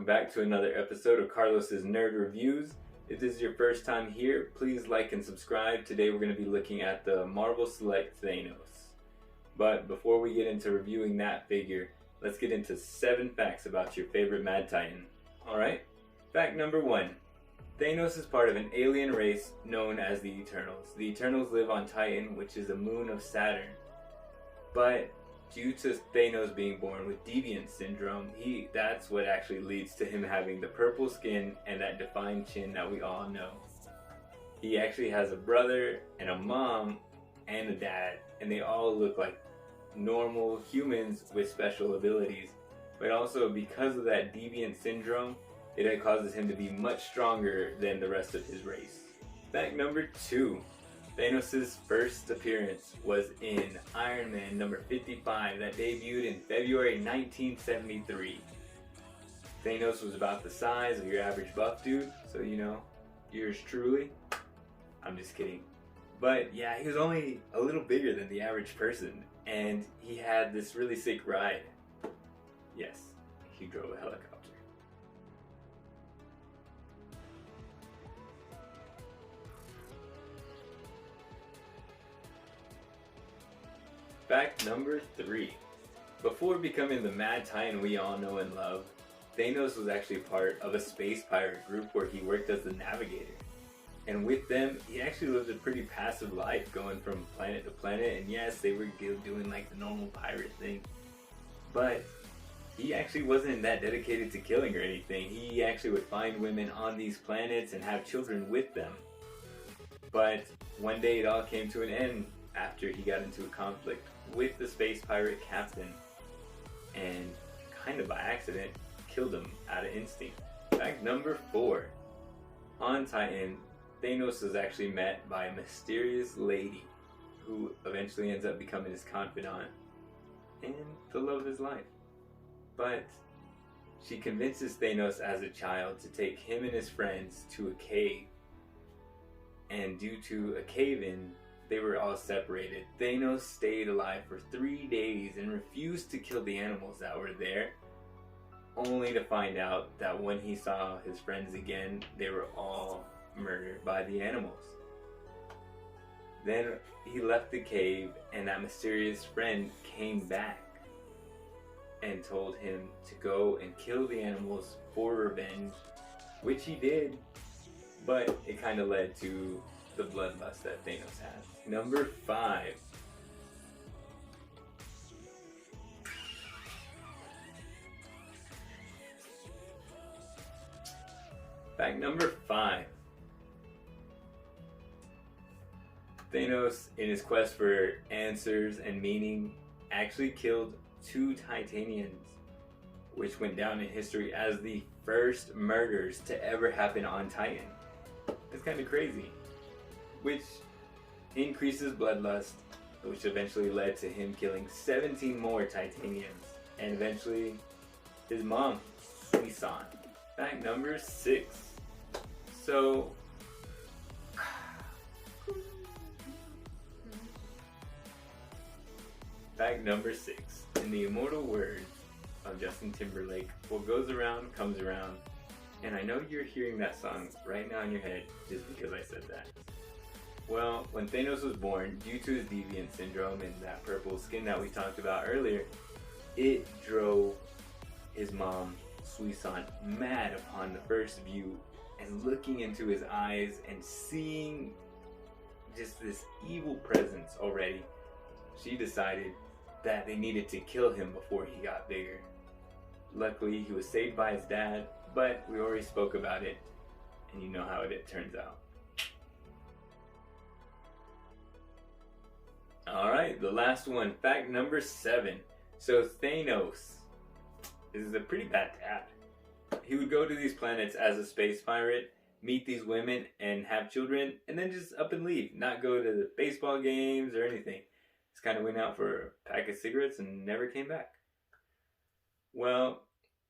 welcome back to another episode of Carlos's Nerd Reviews. If this is your first time here, please like and subscribe. Today we're going to be looking at the Marvel Select Thanos. But before we get into reviewing that figure, let's get into 7 facts about your favorite Mad Titan. Alright, fact number 1. Thanos is part of an alien race known as the Eternals. The Eternals live on Titan, which is a moon of Saturn. But due to Thanos being born with deviant syndrome, that's what actually leads to him having the purple skin and that defined chin that we all know. He actually has a brother and a mom and a dad, and they all look like normal humans with special abilities. But also because of that deviant syndrome, it causes him to be much stronger than the rest of his race. Fact number 2. Thanos' first appearance was in Iron Man number 55 that debuted in February 1973. Thanos was about the size of your average buff dude, so you know, yours truly. I'm just kidding. But yeah, he was only a little bigger than the average person, and he had this really sick ride. Yes, he drove a helicopter. Fact number 3. Before becoming the Mad Titan we all know and love, Thanos was actually part of a space pirate group where he worked as the navigator. And with them, he actually lived a pretty passive life, going from planet to planet, and yes, they were doing like the normal pirate thing. But he actually wasn't that dedicated to killing or anything. He actually would find women on these planets and have children with them. But one day it all came to an end after he got into a conflict with the space pirate captain, and kind of by accident killed him out of instinct. Fact number 4. On Titan, Thanos is actually met by a mysterious lady who eventually ends up becoming his confidant and the love of his life. But she convinces Thanos as a child to take him and his friends to a cave, and due to a cave-in, they were all separated. Thanos stayed alive for 3 days and refused to kill the animals that were there, only to find out that when he saw his friends again, they were all murdered by the animals. Then he left the cave, and that mysterious friend came back and told him to go and kill the animals for revenge, which he did, but it kind of led to the bloodlust that Thanos has. Number 5. Fact number 5. Thanos, in his quest for answers and meaning, actually killed 2 Titanians, which went down in history as the first murders to ever happen on Titan. It's kind of crazy. Which increases bloodlust, which eventually led to him killing 17 more Titanians, and eventually his mom, Suisan. Fact number 6. So, fact number 6. In the immortal words of Justin Timberlake, what goes around comes around. And I know you're hearing that song right now in your head just because I said that. Well, when Thanos was born, due to his deviant syndrome and that purple skin that we talked about earlier, it drove his mom, Suisan, mad upon the first view, and looking into his eyes and seeing just this evil presence already, she decided that they needed to kill him before he got bigger. Luckily, he was saved by his dad, but we already spoke about it, and you know how it turns out. Alright, the last one, fact number 7. So Thanos is a pretty bad dad. He would go to these planets as a space pirate, meet these women, and have children, and then just up and leave. Not go to the baseball games or anything. Just kind of went out for a pack of cigarettes and never came back. Well,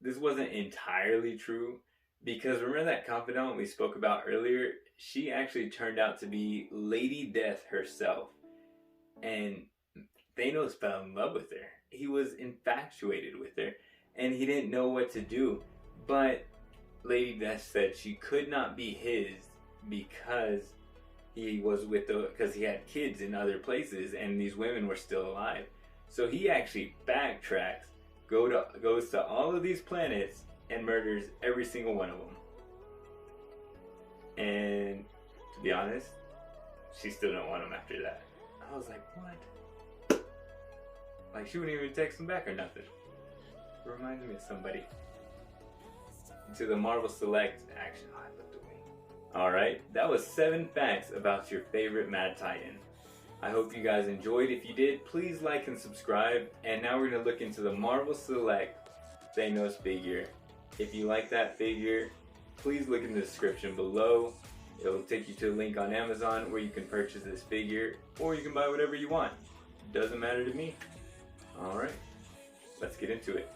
this wasn't entirely true, because remember that confidant we spoke about earlier? She actually turned out to be Lady Death herself. And Thanos fell in love with her. He was infatuated with her, and he didn't know what to do. But Lady Death said she could not be his because he was because he had kids in other places and these women were still alive. So he actually backtracks, goes to all of these planets and murders every single one of them. And to be honest, she still don't want him after that. I was like, what? Like, she wouldn't even text him back or nothing. It reminds me of somebody. To the Marvel Select action. Oh, I looked away. Alright, that was 7 facts about your favorite Mad Titan. I hope you guys enjoyed. If you did, please like and subscribe. And now we're going to look into the Marvel Select Thanos figure. If you like that figure, please look in the description below. It'll take you to a link on Amazon where you can purchase this figure, or you can buy whatever you want. Doesn't matter to me. Alright, let's get into it.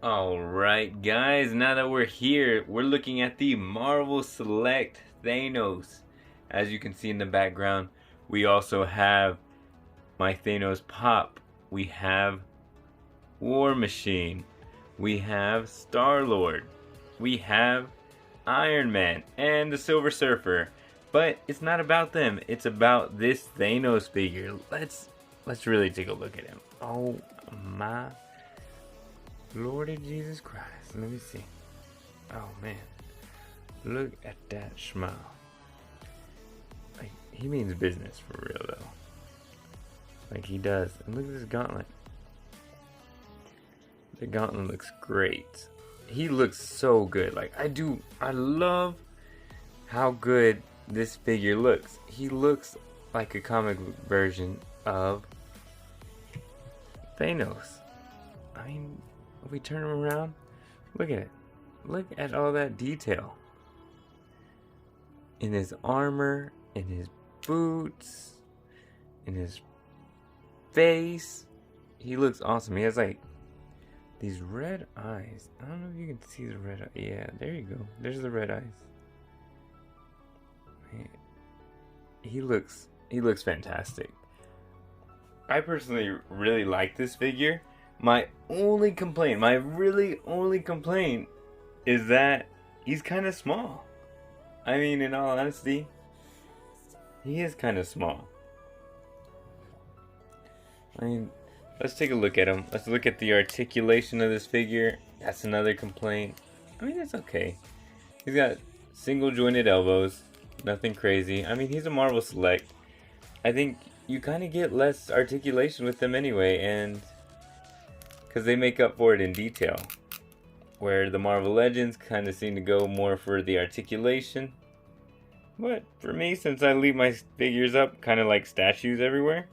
Alright guys, now that we're here, we're looking at the Marvel Select Thanos. As you can see in the background, we also have my Thanos Pop. We have War Machine. We have Star-Lord. We have Iron Man and the Silver Surfer. But it's not about them. It's about this Thanos figure. Let's really take a look at him. Oh my Lord of Jesus Christ. Let me see. Oh man. Look at that smile. Like, he means business for real though. Like he does. And look at this gauntlet. The gauntlet looks great. He looks so good. Like I love how good this figure looks. He looks like a comic book version of Thanos. I mean, if we turn him around, look at it. Look at all that detail. In his armor, in his boots, in his face. He looks awesome. He has like these red eyes. I don't know if you can see the red eye. Yeah, there you go. There's the red eyes. Man, he looks fantastic. I personally really like this figure. My only complaint, my really only complaint, is that he's kind of small. I mean, in all honesty, he is kind of small. I mean, let's take a look at him. Let's look at the articulation of this figure. That's another complaint. I mean, it's okay. He's got single jointed elbows. Nothing crazy. I mean, he's a Marvel Select. I think you kind of get less articulation with them anyway, and because they make up for it in detail. Where the Marvel Legends kind of seem to go more for the articulation. But for me, since I leave my figures up kind of like statues everywhere,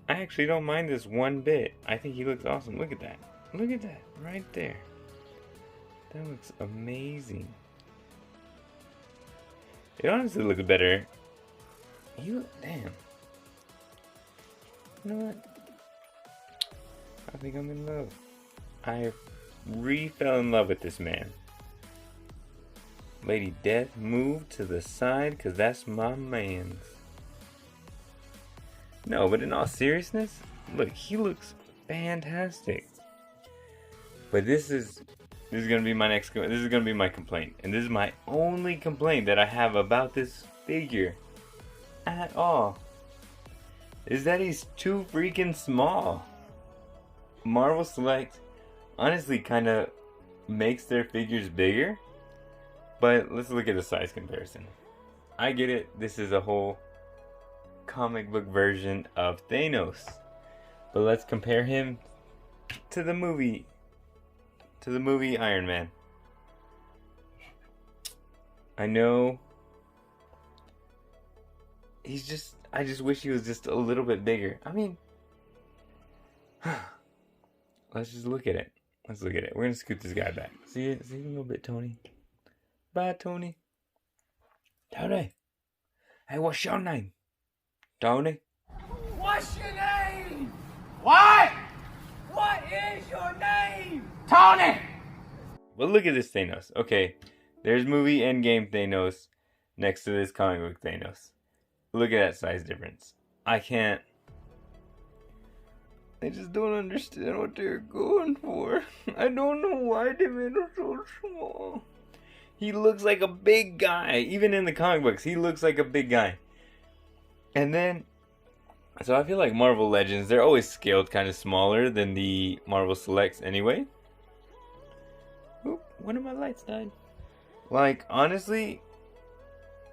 I actually don't mind this one bit. I think he looks awesome. Look at that. Look at that right there. That looks amazing. It honestly looks better. Damn. You know what? I think I'm in love. I fell in love with this man. Lady Death, move to the side, cause that's my man's. No, but in all seriousness, look, he looks fantastic. But this is gonna be my this is gonna be my complaint, and this is my only complaint that I have about this figure at all, is that he's too freaking small. Marvel Select honestly kind of makes their figures bigger, but let's look at the size comparison. I get it, this is a whole comic book version of Thanos, but let's compare him to the movie Iron Man. I know I just wish he was just a little bit bigger. I mean, let's just look at it. Let's look at it. We're gonna scoot this guy back. See a little bit, Tony. Bye, Tony. Tony. Hey, what's your name? Tony? What's your name? What? What is your name? Tony! Well, look at this Thanos. Okay, there's movie Endgame Thanos next to this comic book Thanos. Look at that size difference. I can't... I just don't understand what they're going for. I don't know why they made him so small. He looks like a big guy. Even in the comic books, he looks like a big guy. And then, so I feel like Marvel Legends, they're always scaled kind of smaller than the Marvel Selects anyway. Oop, one of my lights died. Like, honestly,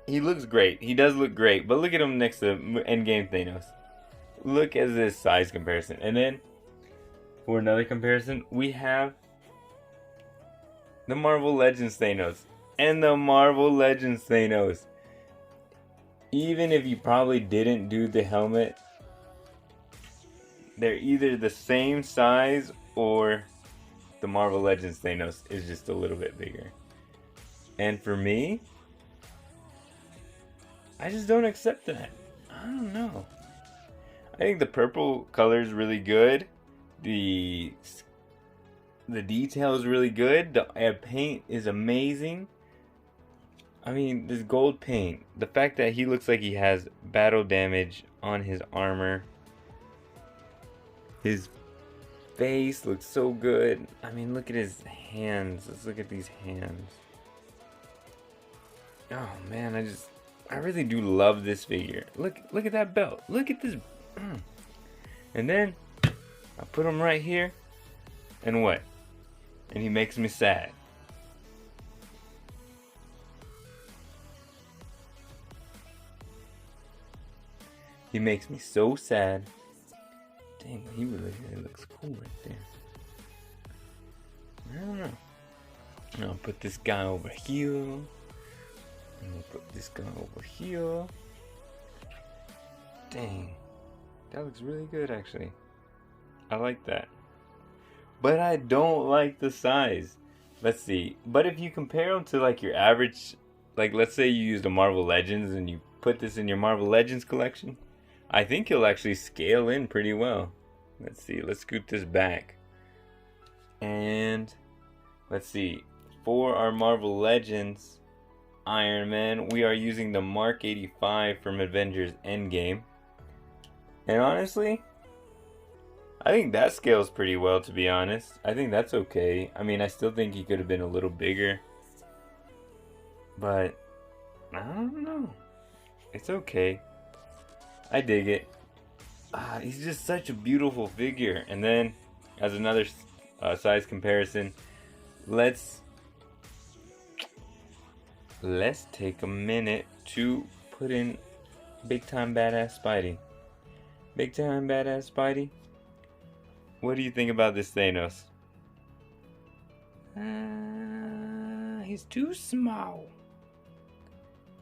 he looks great. He does look great. But look at him next to Endgame Thanos. Look at this size comparison. And then, for another comparison, we have the Marvel Legends Thanos. And the Marvel Legends Thanos. Even if you probably didn't do the helmet, they're either the same size or the Marvel Legends Thanos is just a little bit bigger. And for me, I just don't accept that. I don't know. I think the purple color is really good. The detail is really good. The paint is amazing. I mean, this gold paint. The fact that he looks like he has battle damage on his armor. His face looks so good. I mean, look at his hands. Let's look at these hands. Oh man, I really do love this figure. Look at that belt. Look at this. And then I put him right here. And what? And he makes me sad. He makes me so sad. Dang, he really looks cool right there. I don't know. I'll put this guy over here. And we'll put this guy over here. Dang. That looks really good, actually. I like that. But I don't like the size. Let's see. But if you compare them to like your average, like let's say you used a Marvel Legends and you put this in your Marvel Legends collection, I think he'll actually scale in pretty well. Let's see. Let's scoot this back. And let's see. For our Marvel Legends Iron Man, we are using the Mark 85 from Avengers Endgame. And honestly, I think that scales pretty well, to be honest. I think that's okay. I mean, I still think he could have been a little bigger. But, I don't know. It's okay. I dig it. He's just such a beautiful figure. And then, as another size comparison, let's take a minute to put in Big Time Badass Spidey. Big Time Badass Spidey. What do you think about this Thanos? He's too small.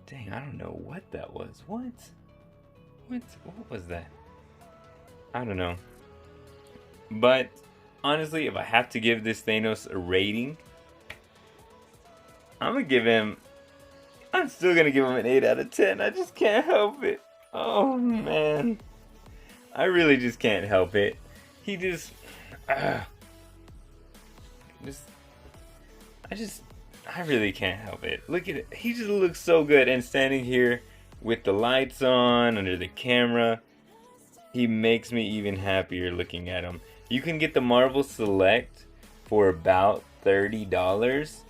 Dang, I don't know what that was. What was that? I don't know. But honestly, if I have to give this Thanos a rating, I'm still gonna give him an 8 out of 10. I just can't help it. Oh man. I really just can't help it. He I really can't help it. Look at it. He just looks so good. And standing here with the lights on, under the camera, he makes me even happier looking at him. You can get the Marvel Select for about $30.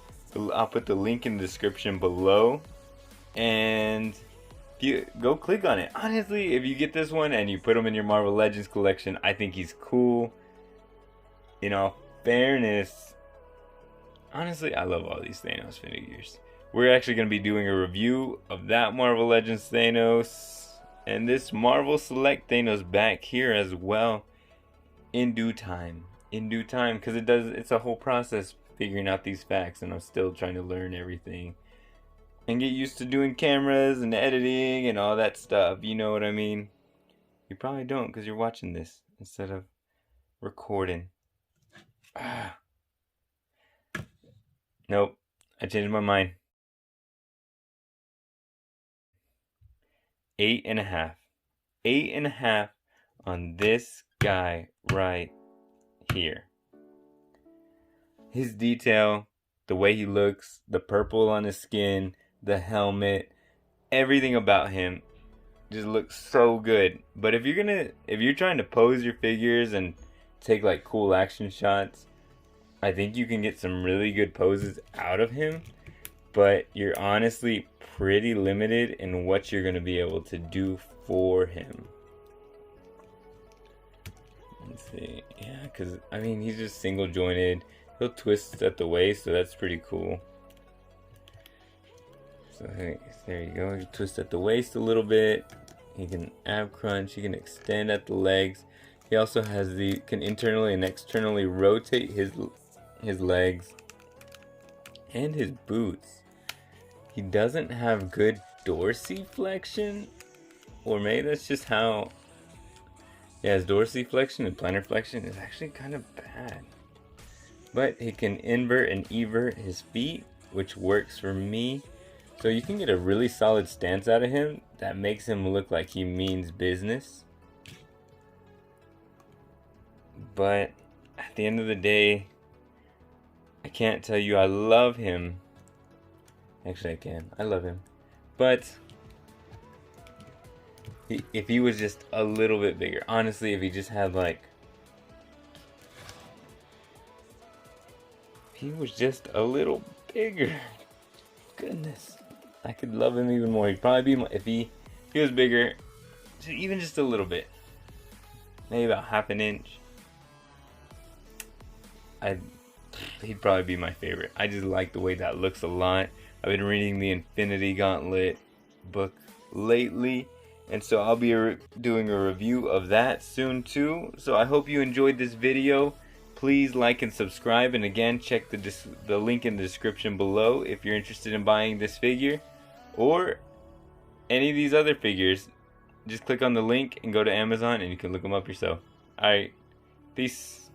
I'll put the link in the description below. And go click on it. Honestly, if you get this one and you put him in your Marvel Legends collection, I think he's cool. In all fairness, honestly, I love all these Thanos figures. We're actually going to be doing a review of that Marvel Legends Thanos and this Marvel Select Thanos back here as well in due time. Because it's a whole process figuring out these facts, and I'm still trying to learn everything and get used to doing cameras and editing and all that stuff. You know what I mean? You probably don't, because you're watching this instead of recording. Nope, I changed my mind. 8.5. 8.5 on this guy right here. His detail, the way he looks, the purple on his skin, the helmet, everything about him just looks so good. But if you're trying to pose your figures and take like cool action shots. I think you can get some really good poses out of him, but you're honestly pretty limited in what you're going to be able to do for him. Let's see. Yeah, because I mean, he's just single jointed. He'll twist at the waist, so that's pretty cool. So hey, there you go. He twist at the waist a little bit. He can ab crunch. He can extend at the legs. He also has can internally and externally rotate his legs and his boots. He doesn't have good dorsiflexion, or maybe that's just how. Yeah, his dorsiflexion and plantar flexion is actually kind of bad. But he can invert and evert his feet, which works for me. So you can get a really solid stance out of him that makes him look like he means business. But at the end of the day, I can't tell you I love him. Actually, I can. I love him. But if he was just a little bit bigger, honestly, if he just had like, if he was just a little bigger, goodness, I could love him even more. He'd probably be, if he was bigger, even just a little bit, maybe about half an inch, he'd probably be my favorite. I just like the way that looks a lot. I've been reading the Infinity Gauntlet book lately, and so I'll be doing a review of that soon too. So I hope you enjoyed this video. Please like and subscribe, and again, check the link in the description below if you're interested in buying this figure or any of these other figures. Just click on the link and go to Amazon and you can look them up yourself. Alright, peace.